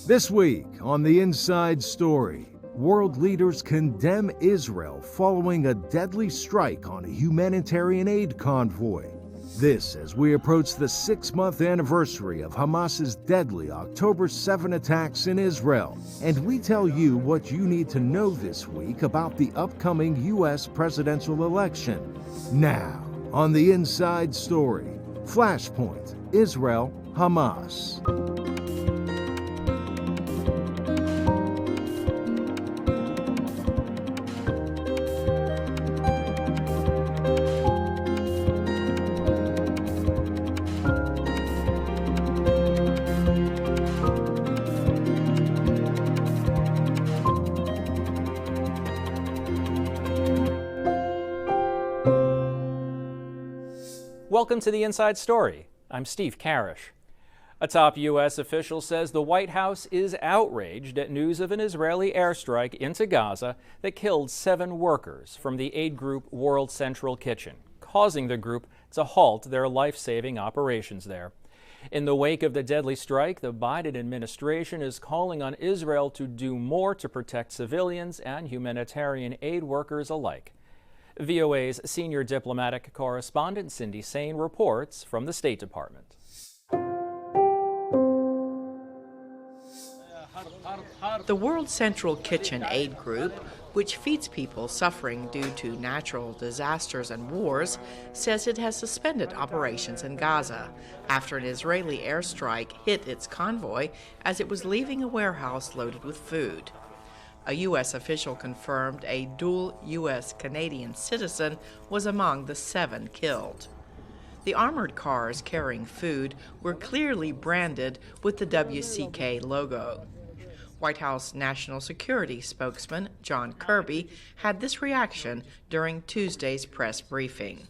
This week on The Inside Story, world leaders condemn Israel following a deadly strike on a humanitarian aid convoy. This as we approach the 6-month anniversary of Hamas's deadly October 7 attacks in Israel. And we tell you what you need to know this week about the upcoming U.S. presidential election. Now, on The Inside Story, Flashpoint Israel-Hamas. Welcome to The Inside Story. I'm Steve Karish. A top U.S. official says the White House is outraged at news of an Israeli airstrike into Gaza that killed 7 workers from the aid group World Central Kitchen, causing the group to halt their life-saving operations there. In the wake of the deadly strike, the Biden administration is calling on Israel to do more to protect civilians and humanitarian aid workers alike. VOA's senior diplomatic correspondent Cindy Sain reports from the State Department. The World Central Kitchen aid group, which feeds people suffering due to natural disasters and wars, says it has suspended operations in Gaza after an Israeli airstrike hit its convoy as it was leaving a warehouse loaded with food. A U.S. official confirmed a dual U.S.-Canadian citizen was among the 7 killed. The armored cars carrying food were clearly branded with the WCK logo. White House National Security spokesman John Kirby had this reaction during Tuesday's press briefing.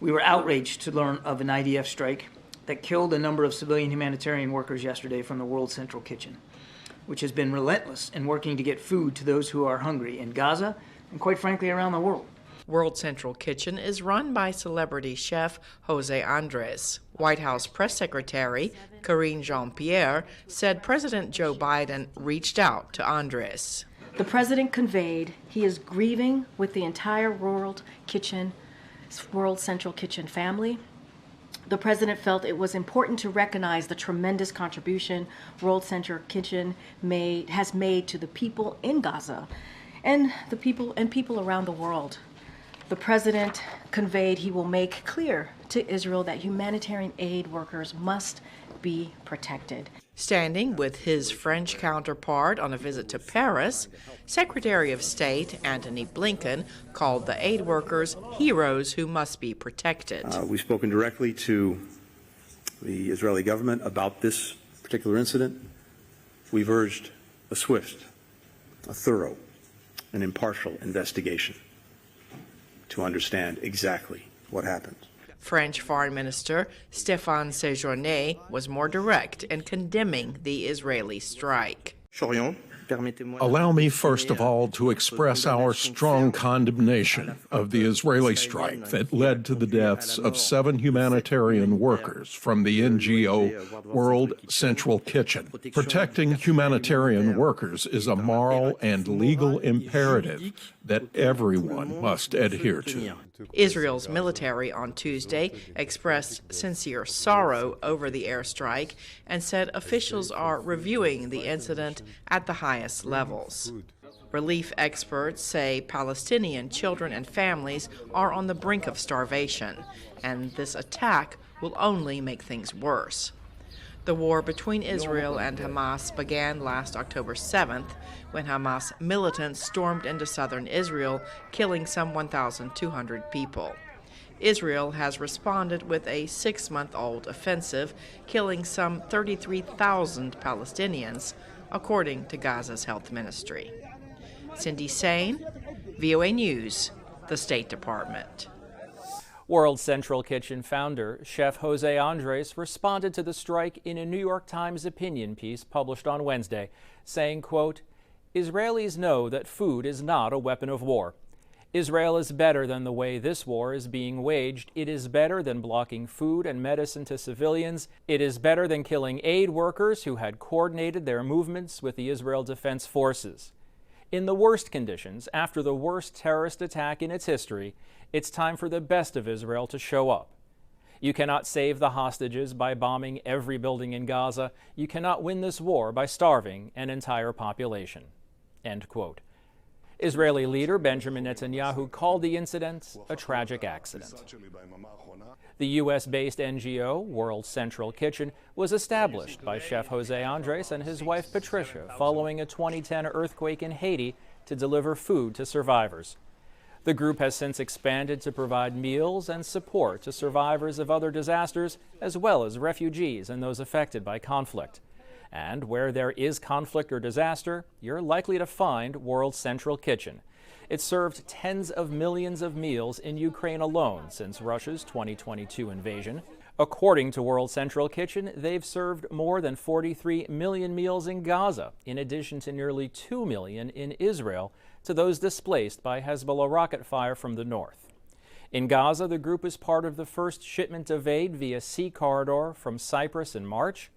We were outraged to learn of an IDF strike that killed a number of civilian humanitarian workers yesterday from the World Central Kitchen, which has been relentless in working to get food to those who are hungry in Gaza and, quite frankly, around the world. World Central Kitchen is run by celebrity chef Jose Andres. White House Press Secretary Karine Jean-Pierre said President Joe Biden reached out to Andres. The president conveyed he is grieving with the entire World Central Kitchen family. The president felt it was important to recognize the tremendous contribution World Central Kitchen has made to the people in Gaza and people around the world. The president conveyed he will make clear to Israel that humanitarian aid workers must be protected. Standing with his French counterpart on a visit to Paris, Secretary of State Antony Blinken called the aid workers heroes who must be protected. We've spoken directly to the Israeli government about this particular incident. We've urged a swift, a thorough, and impartial investigation to understand exactly what happened. French Foreign Minister Stéphane Séjourné was more direct in condemning the Israeli strike. Allow me, first of all, to express our strong condemnation of the Israeli strike that led to the deaths of 7 humanitarian workers from the NGO World Central Kitchen. Protecting humanitarian workers is a moral and legal imperative that everyone must adhere to. Israel's military on Tuesday expressed sincere sorrow over the airstrike and said officials are reviewing the incident at the highest levels. Relief experts say Palestinian children and families are on the brink of starvation, and this attack will only make things worse. The war between Israel and Hamas began last October 7th, when Hamas militants stormed into southern Israel, killing some 1,200 people. Israel has responded with a 6-month-old offensive, killing some 33,000 Palestinians, according to Gaza's health ministry. Cindy Sain, VOA News, the State Department. World Central Kitchen founder, Chef Jose Andres, responded to the strike in a New York Times opinion piece published on Wednesday, saying, quote, "Israelis know that food is not a weapon of war. Israel is better than the way this war is being waged. It is better than blocking food and medicine to civilians. It is better than killing aid workers who had coordinated their movements with the Israel Defense Forces. In the worst conditions, after the worst terrorist attack in its history, it's time for the best of Israel to show up. You cannot save the hostages by bombing every building in Gaza. You cannot win this war by starving an entire population." End quote. Israeli leader Benjamin Netanyahu called the incident a tragic accident. The U.S.-based NGO, World Central Kitchen, was established by Chef Jose Andres and his wife Patricia following a 2010 earthquake in Haiti to deliver food to survivors. The group has since expanded to provide meals and support to survivors of other disasters, as well as refugees and those affected by conflict. And where there is conflict or disaster, you're likely to find World Central Kitchen. It's served tens of millions of meals in Ukraine alone since Russia's 2022 invasion. According to World Central Kitchen, they've served more than 43 million meals in Gaza, in addition to nearly 2 million in Israel to those displaced by Hezbollah rocket fire from the north. In Gaza, the group is part of the first shipment of aid via sea corridor from Cyprus in March.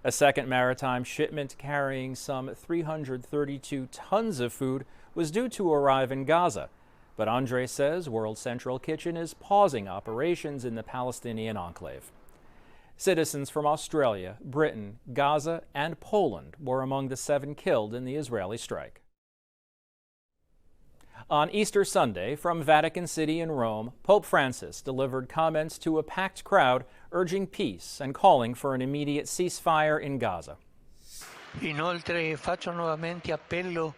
A second maritime shipment carrying some 332 tons of food was due to arrive in Gaza, but Andre says World Central Kitchen is pausing operations in the Palestinian enclave. Citizens from Australia, Britain, Gaza, and Poland were among the 7 killed in the Israeli strike. On Easter Sunday, from Vatican City in Rome, Pope Francis delivered comments to a packed crowd urging peace and calling for an immediate ceasefire in Gaza.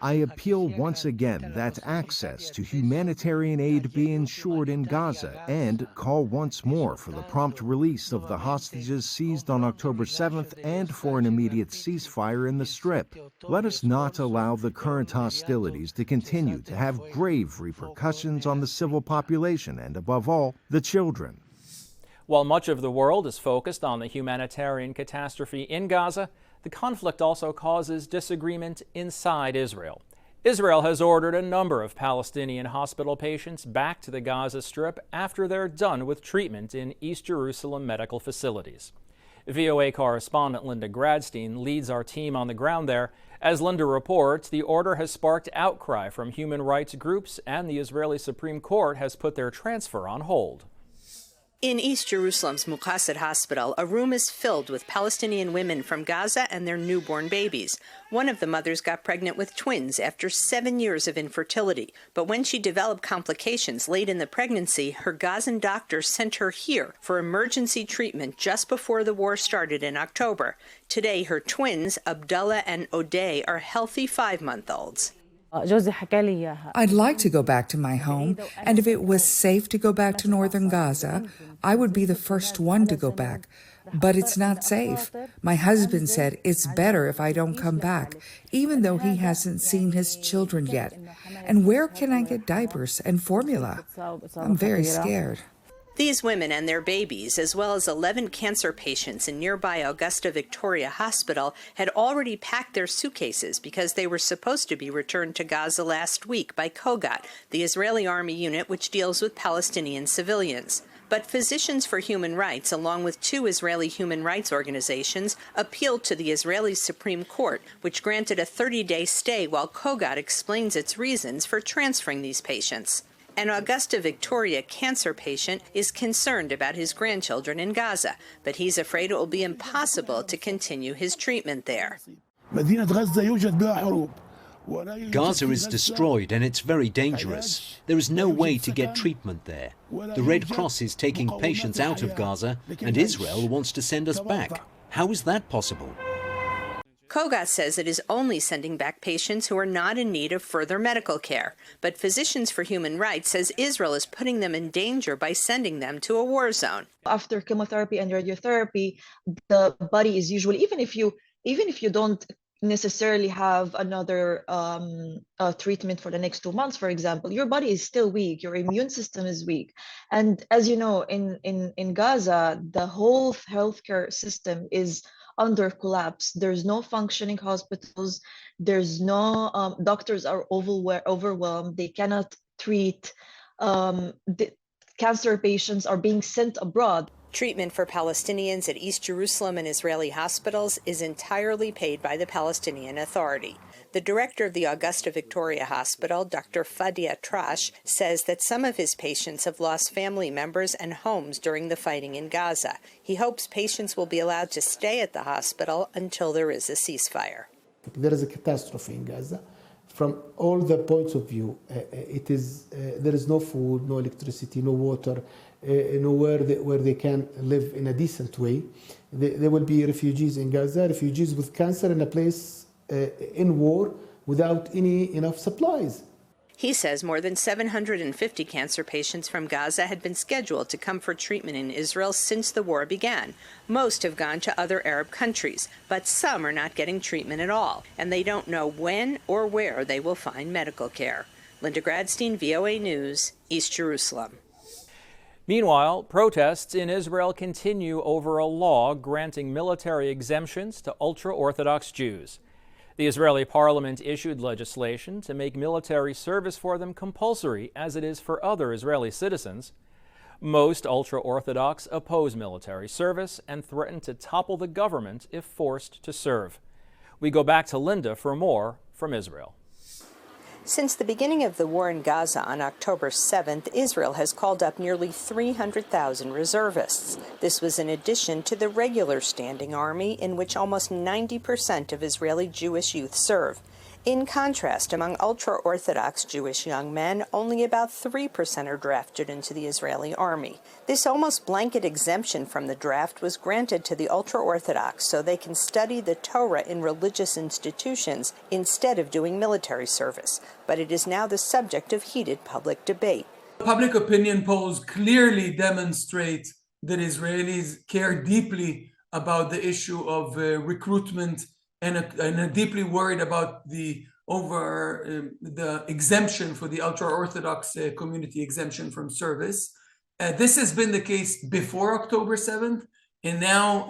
I appeal once again that access to humanitarian aid be ensured in Gaza and call once more for the prompt release of the hostages seized on October 7th and for an immediate ceasefire in the Strip. Let us not allow the current hostilities to continue to have grave repercussions on the civil population and, above all, the children. While much of the world is focused on the humanitarian catastrophe in Gaza, the conflict also causes disagreement inside Israel. Israel has ordered a number of Palestinian hospital patients back to the Gaza Strip after they're done with treatment in East Jerusalem medical facilities. VOA correspondent Linda Gradstein leads our team on the ground there. As Linda reports, the order has sparked outcry from human rights groups, and the Israeli Supreme Court has put their transfer on hold. In East Jerusalem's Muqasset Hospital, a room is filled with Palestinian women from Gaza and their newborn babies. One of the mothers got pregnant with twins after 7 years of infertility. But when she developed complications late in the pregnancy, her Gazan doctor sent her here for emergency treatment just before the war started in October. Today, her twins, Abdullah and Odeh, are healthy 5-month-olds. I'd like to go back to my home, and if it was safe to go back to northern Gaza, I would be the first one to go back. But it's not safe. My husband said it's better if I don't come back, even though he hasn't seen his children yet. And where can I get diapers and formula? I'm very scared. These women and their babies, as well as 11 cancer patients in nearby Augusta Victoria Hospital, had already packed their suitcases because they were supposed to be returned to Gaza last week by Kogat, the Israeli army unit which deals with Palestinian civilians. But Physicians for Human Rights, along with 2 Israeli human rights organizations, appealed to the Israeli Supreme Court, which granted a 30-day stay while Kogat explains its reasons for transferring these patients. An Augusta Victoria cancer patient is concerned about his grandchildren in Gaza, but he's afraid it will be impossible to continue his treatment there. Gaza is destroyed and it's very dangerous. There is no way to get treatment there. The Red Cross is taking patients out of Gaza and Israel wants to send us back. How is that possible? Kogat says it is only sending back patients who are not in need of further medical care. But Physicians for Human Rights says Israel is putting them in danger by sending them to a war zone. After chemotherapy and radiotherapy, the body is usually, even if you don't necessarily have another treatment for the next 2 months, for example, your body is still weak, your immune system is weak. And as you know, in Gaza, the whole healthcare system is under collapse. There's no functioning hospitals. There's no doctors are overwhelmed. They cannot treat the cancer patients are being sent abroad. Treatment for Palestinians at East Jerusalem and Israeli hospitals is entirely paid by the Palestinian Authority. The director of the Augusta Victoria Hospital, Dr. Fadia Trash, says that some of his patients have lost family members and homes during the fighting in Gaza. He hopes patients will be allowed to stay at the hospital until there is a ceasefire. There is a catastrophe in Gaza. From all the points of view, there is no food, no electricity, no water, nowhere where they can live in a decent way. There will be refugees in Gaza, refugees with cancer in a place in war without enough supplies. He says more than 750 cancer patients from Gaza had been scheduled to come for treatment in Israel since the war began. Most have gone to other Arab countries, but some are not getting treatment at all, and they don't know when or where they will find medical care. Linda Gradstein, VOA News, East Jerusalem. Meanwhile, protests in Israel continue over a law granting military exemptions to ultra-Orthodox Jews. The Israeli parliament issued legislation to make military service for them compulsory, as it is for other Israeli citizens. Most ultra-Orthodox oppose military service and threaten to topple the government if forced to serve. We go back to Linda for more from Israel. Since the beginning of the war in Gaza on October 7th, Israel has called up nearly 300,000 reservists. This was in addition to the regular standing army, in which almost 90% of Israeli Jewish youth serve. In contrast, among ultra-Orthodox Jewish young men, only about 3% are drafted into the Israeli army. This almost blanket exemption from the draft was granted to the ultra-Orthodox so they can study the Torah in religious institutions instead of doing military service. But it is now the subject of heated public debate. Public opinion polls clearly demonstrate that Israelis care deeply about the issue of recruitment and are deeply worried about the exemption for the ultra-Orthodox community, exemption from service. This has been the case before October 7th, and now,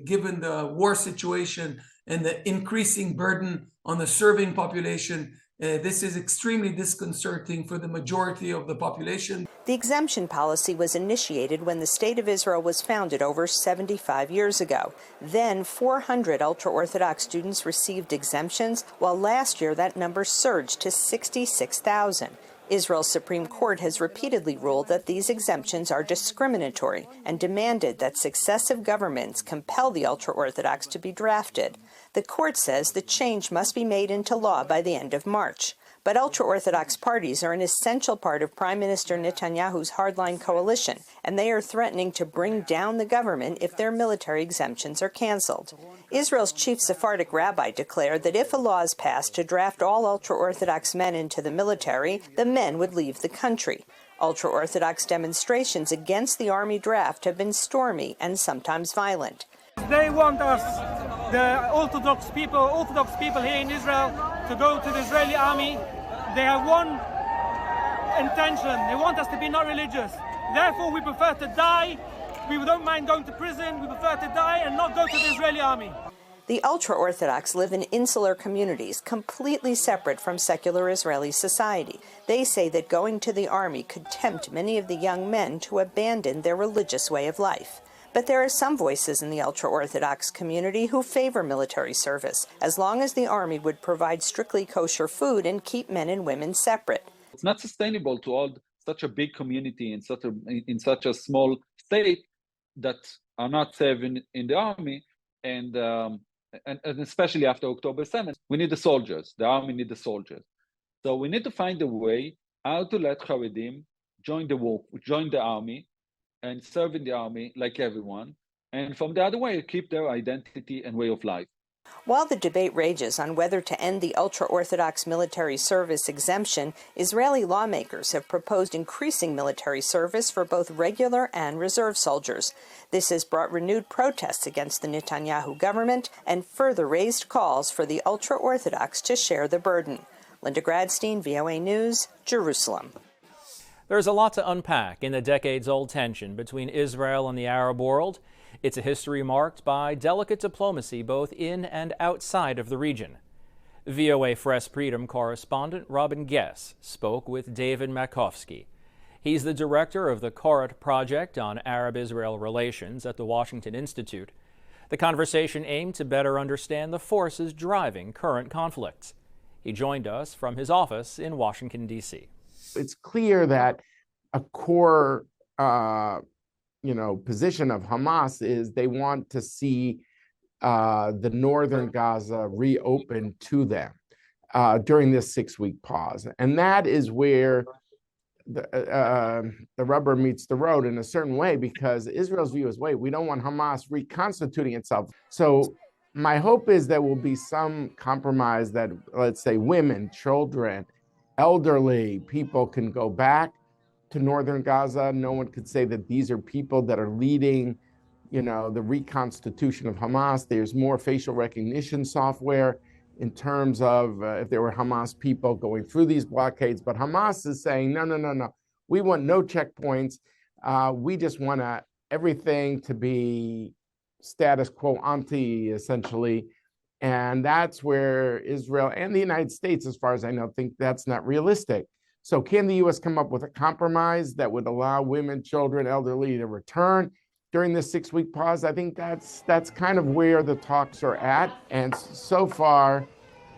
given the war situation and the increasing burden on the serving population, this is extremely disconcerting for the majority of the population. The exemption policy was initiated when the State of Israel was founded over 75 years ago. Then 400 ultra-Orthodox students received exemptions, while last year that number surged to 66,000. Israel's Supreme Court has repeatedly ruled that these exemptions are discriminatory and demanded that successive governments compel the ultra-Orthodox to be drafted. The court says the change must be made into law by the end of March. But ultra-Orthodox parties are an essential part of Prime Minister Netanyahu's hardline coalition, and they are threatening to bring down the government if their military exemptions are canceled. Israel's chief Sephardic rabbi declared that if a law is passed to draft all ultra-Orthodox men into the military, the men would leave the country. Ultra-Orthodox demonstrations against the army draft have been stormy and sometimes violent. They want us, the Orthodox people here in Israel, to go to the Israeli army. They have one intention. They want us to be not religious. Therefore, we prefer to die. We don't mind going to prison. We prefer to die and not go to the Israeli army. The ultra-Orthodox live in insular communities completely separate from secular Israeli society. They say that going to the army could tempt many of the young men to abandon their religious way of life. But there are some voices in the ultra-Orthodox community who favor military service, as long as the army would provide strictly kosher food and keep men and women separate. It's not sustainable to hold such a big community in such a small state that are not serving in the army, and especially after October 7th. We need the soldiers. The army need the soldiers. So we need to find a way how to let Haredim join the army, and serve in the army like everyone, and from the other way, keep their identity and way of life. While the debate rages on whether to end the ultra-Orthodox military service exemption, Israeli lawmakers have proposed increasing military service for both regular and reserve soldiers. This has brought renewed protests against the Netanyahu government and further raised calls for the ultra-Orthodox to share the burden. Linda Gradstein, VOA News, Jerusalem. There's a lot to unpack in the decades-old tension between Israel and the Arab world. It's a history marked by delicate diplomacy both in and outside of the region. VOA Fresh Freedom correspondent Robin Guess spoke with David Macovski. He's the director of the Koret Project on Arab-Israel relations at the Washington Institute. The conversation aimed to better understand the forces driving current conflicts. He joined us from his office in Washington, D.C. It's clear that a core position of Hamas is they want to see the northern Gaza reopened to them during this 6-week pause. And that is where the rubber meets the road in a certain way, because Israel's view is, wait, we don't want Hamas reconstituting itself. So my hope is there will be some compromise that, let's say, women, children, elderly people can go back to northern Gaza. No one could say that these are people that are leading, the reconstitution of Hamas. There's more facial recognition software in terms of if there were Hamas people going through these blockades. But Hamas is saying, no. We want no checkpoints. We just want everything to be status quo ante, essentially. And that's where Israel and the United States, as far as I know, think that's not realistic. So can the U.S. come up with a compromise that would allow women, children, elderly to return during this 6-week pause? I think that's kind of where the talks are at. And so far,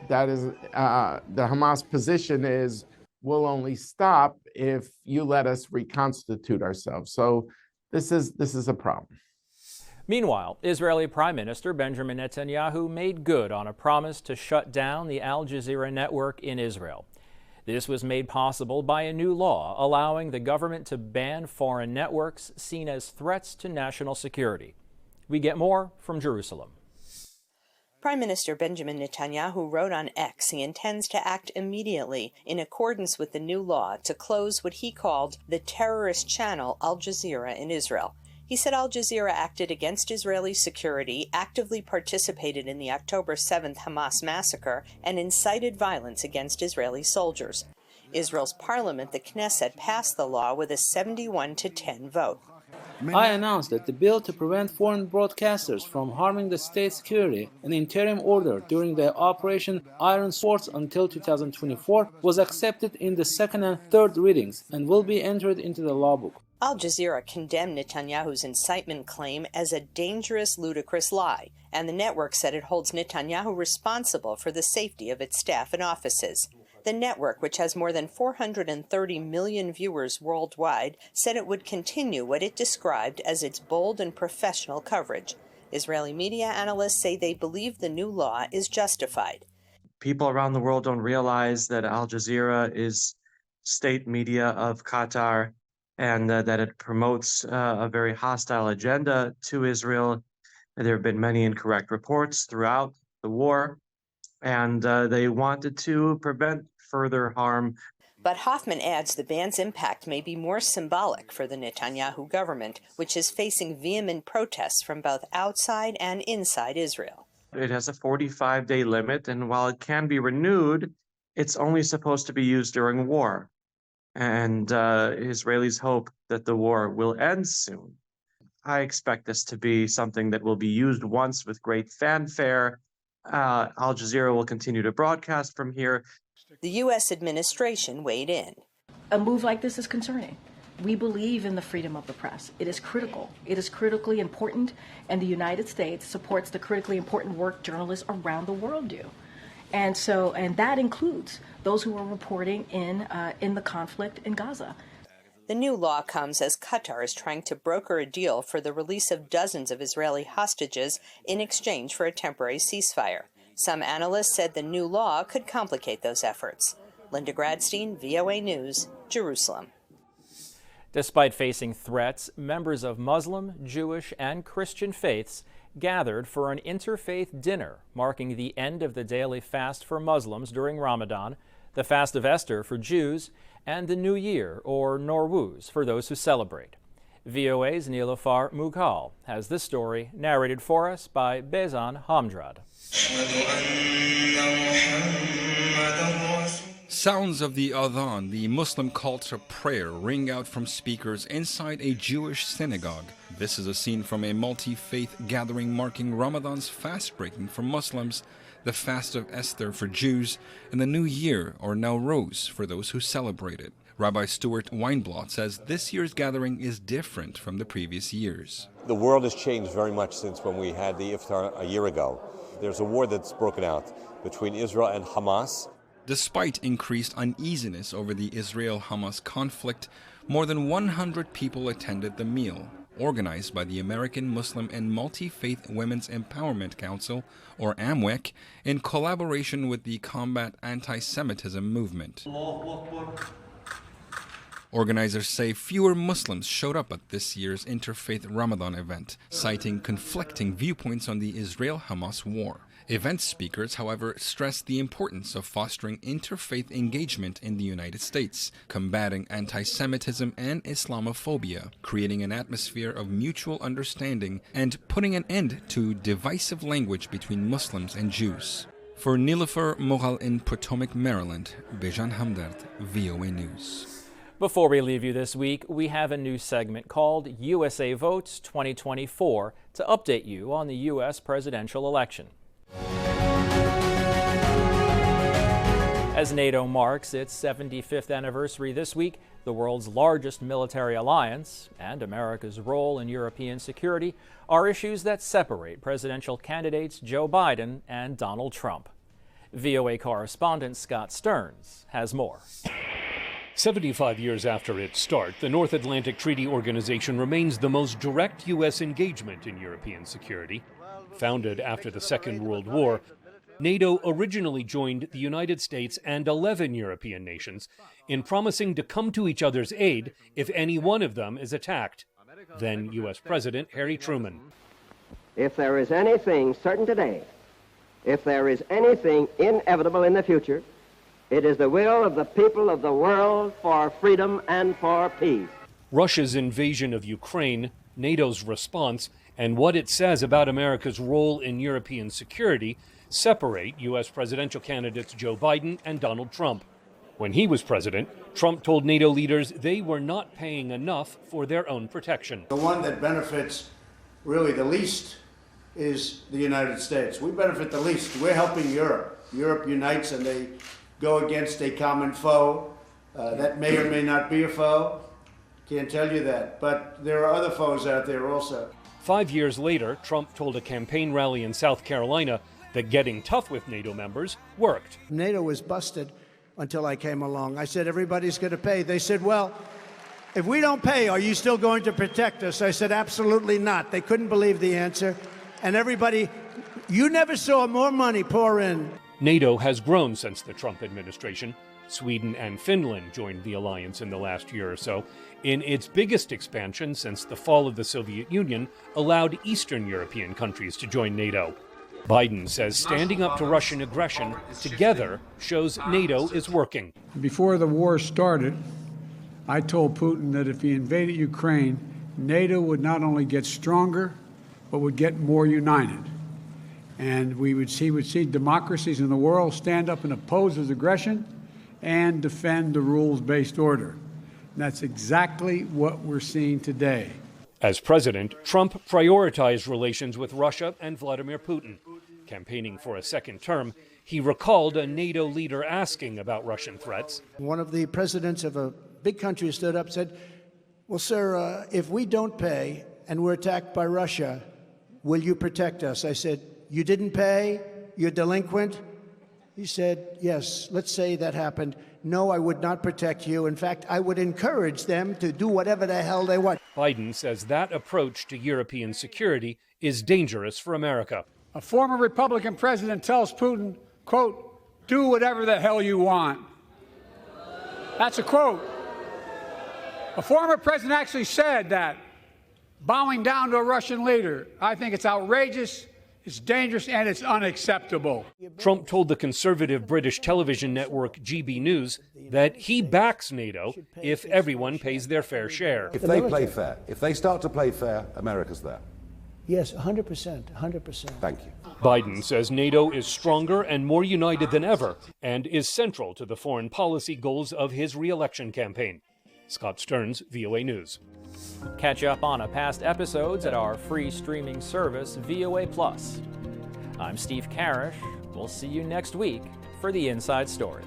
that is the Hamas position is, we'll only stop if you let us reconstitute ourselves. So this is a problem. Meanwhile, Israeli Prime Minister Benjamin Netanyahu made good on a promise to shut down the Al Jazeera network in Israel. This was made possible by a new law allowing the government to ban foreign networks seen as threats to national security. We get more from Jerusalem. Prime Minister Benjamin Netanyahu wrote on X he intends to act immediately in accordance with the new law to close what he called the terrorist channel Al Jazeera in Israel. He said Al Jazeera acted against Israeli security, actively participated in the October 7th Hamas massacre, and incited violence against Israeli soldiers. Israel's parliament, the Knesset, passed the law with a 71-10 vote. I announced that the bill to prevent foreign broadcasters from harming the state security, an interim order during the Operation Iron Swords until 2024, was accepted in the second and third readings and will be entered into the law book. Al Jazeera condemned Netanyahu's incitement claim as a dangerous, ludicrous lie, and the network said it holds Netanyahu responsible for the safety of its staff and offices. The network, which has more than 430 million viewers worldwide, said it would continue what it described as its bold and professional coverage. Israeli media analysts say they believe the new law is justified. People around the world don't realize that Al Jazeera is state media of Qatar, and that it promotes a very hostile agenda to Israel. There have been many incorrect reports throughout the war, and they wanted to prevent further harm. But Hoffman adds the ban's impact may be more symbolic for the Netanyahu government, which is facing vehement protests from both outside and inside Israel. It has a 45-day limit, and while it can be renewed, it's only supposed to be used during war. And Israelis hope that the war will end soon. I expect this to be something that will be used once with great fanfare. Al Jazeera will continue to broadcast from here. The U.S. administration weighed in. A move like this is concerning. We believe in the freedom of the press. It is critical. It is critically important, and the United States supports the critically important work journalists around the world do. And that includes those who are reporting in the conflict in Gaza. The new law comes as Qatar is trying to broker a deal for the release of dozens of Israeli hostages in exchange for a temporary ceasefire. Some analysts said the new law could complicate those efforts. Linda Gradstein, VOA News, Jerusalem. Despite facing threats, members of Muslim, Jewish, and Christian faiths gathered for an interfaith dinner marking the end of the daily fast for Muslims during Ramadan, the fast of Esther for Jews, and the New Year, or Nowruz, for those who celebrate. VOA's Nilofar Mughal has this story narrated for us by Bezan Hamdrad. Sounds of the Adhan, the Muslim cult of prayer, ring out from speakers inside a Jewish synagogue. This is a scene from a multi-faith gathering marking Ramadan's fast breaking for Muslims, the fast of Esther for Jews, and the New Year, or Nowruz, for those who celebrate it. Rabbi Stuart Weinblatt says this year's gathering is different from the previous years. The world has changed very much since when we had the iftar a year ago. There's a war that's broken out between Israel and Hamas. Despite increased uneasiness over the Israel-Hamas conflict, more than 100 people attended the meal, organized by the American Muslim and Multi-Faith Women's Empowerment Council, or AMWEC, in collaboration with the Combat Anti-Semitism movement. Organizers say fewer Muslims showed up at this year's interfaith Ramadan event, citing conflicting viewpoints on the Israel-Hamas war. Event speakers, however, stressed the importance of fostering interfaith engagement in the United States, combating anti-Semitism and Islamophobia, creating an atmosphere of mutual understanding, and putting an end to divisive language between Muslims and Jews. For Nilofer Moral in Potomac, Maryland, Bejan Hamdard, VOA News. Before we leave you this week, we have a new segment called USA Votes 2024 to update you on the U.S. presidential election. As NATO marks its 75th anniversary this week, the world's largest military alliance and America's role in European security are issues that separate presidential candidates Joe Biden and Donald Trump. VOA correspondent Scott Stearns has more. 75 years after its start, the North Atlantic Treaty Organization remains the most direct U.S. engagement in European security. Founded after the Second World War, NATO originally joined the United States and 11 European nations in promising to come to each other's aid if any one of them is attacked. Then U.S. President Harry Truman. If there is anything certain today, if there is anything inevitable in the future, it is the will of the people of the world for freedom and for peace. Russia's invasion of Ukraine, NATO's response, and what it says about America's role in European security separate U.S. presidential candidates Joe Biden and Donald Trump. When he was president, Trump told NATO leaders they were not paying enough for their own protection. The one that benefits really the least is the United States. We benefit the least. We're helping Europe. Europe unites and they go against a common foe. That may or may not be a foe. Can't tell you that. But there are other foes out there also. 5 years later, Trump told a campaign rally in South Carolina that getting tough with NATO members worked. NATO was busted until I came along. I said, everybody's going to pay. They said, well, if we don't pay, are you still going to protect us? I said, absolutely not. They couldn't believe the answer. And everybody, you never saw more money pour in. NATO has grown since the Trump administration. Sweden and Finland joined the alliance in the last year or so, in its biggest expansion since the fall of the Soviet Union allowed Eastern European countries to join NATO. Biden says standing up to Russian aggression together shows NATO is working. Before the war started, I told Putin that if he invaded Ukraine, NATO would not only get stronger, but would get more united. And he would see democracies in the world stand up and oppose his aggression and defend the rules-based order. And that's exactly what we're seeing today. As president, Trump prioritized relations with Russia and Vladimir Putin. Campaigning for a second term, he recalled a NATO leader asking about Russian threats. One of the presidents of a big country stood up and said, well, sir, if we don't pay and we're attacked by Russia, will you protect us? I said, you didn't pay? You're delinquent? He said, yes, let's say that happened. No, I would not protect you. In fact, I would encourage them to do whatever the hell they want. Biden says that approach to European security is dangerous for America. A former Republican president tells Putin, quote, do whatever the hell you want. That's a quote. A former president actually said that, bowing down to a Russian leader. I think it's outrageous. It's dangerous and it's unacceptable. Trump told the conservative British television network GB News that he backs NATO if everyone pays their fair share. If they play fair, if they start to play fair, America's there. Yes, 100%, 100%. Thank you. Biden says NATO is stronger and more united than ever and is central to the foreign policy goals of his re-election campaign. Scott Stearns, VOA News. Catch up on past episodes at our free streaming service, VOA Plus. I'm Steve Karish. We'll see you next week for The Inside Story.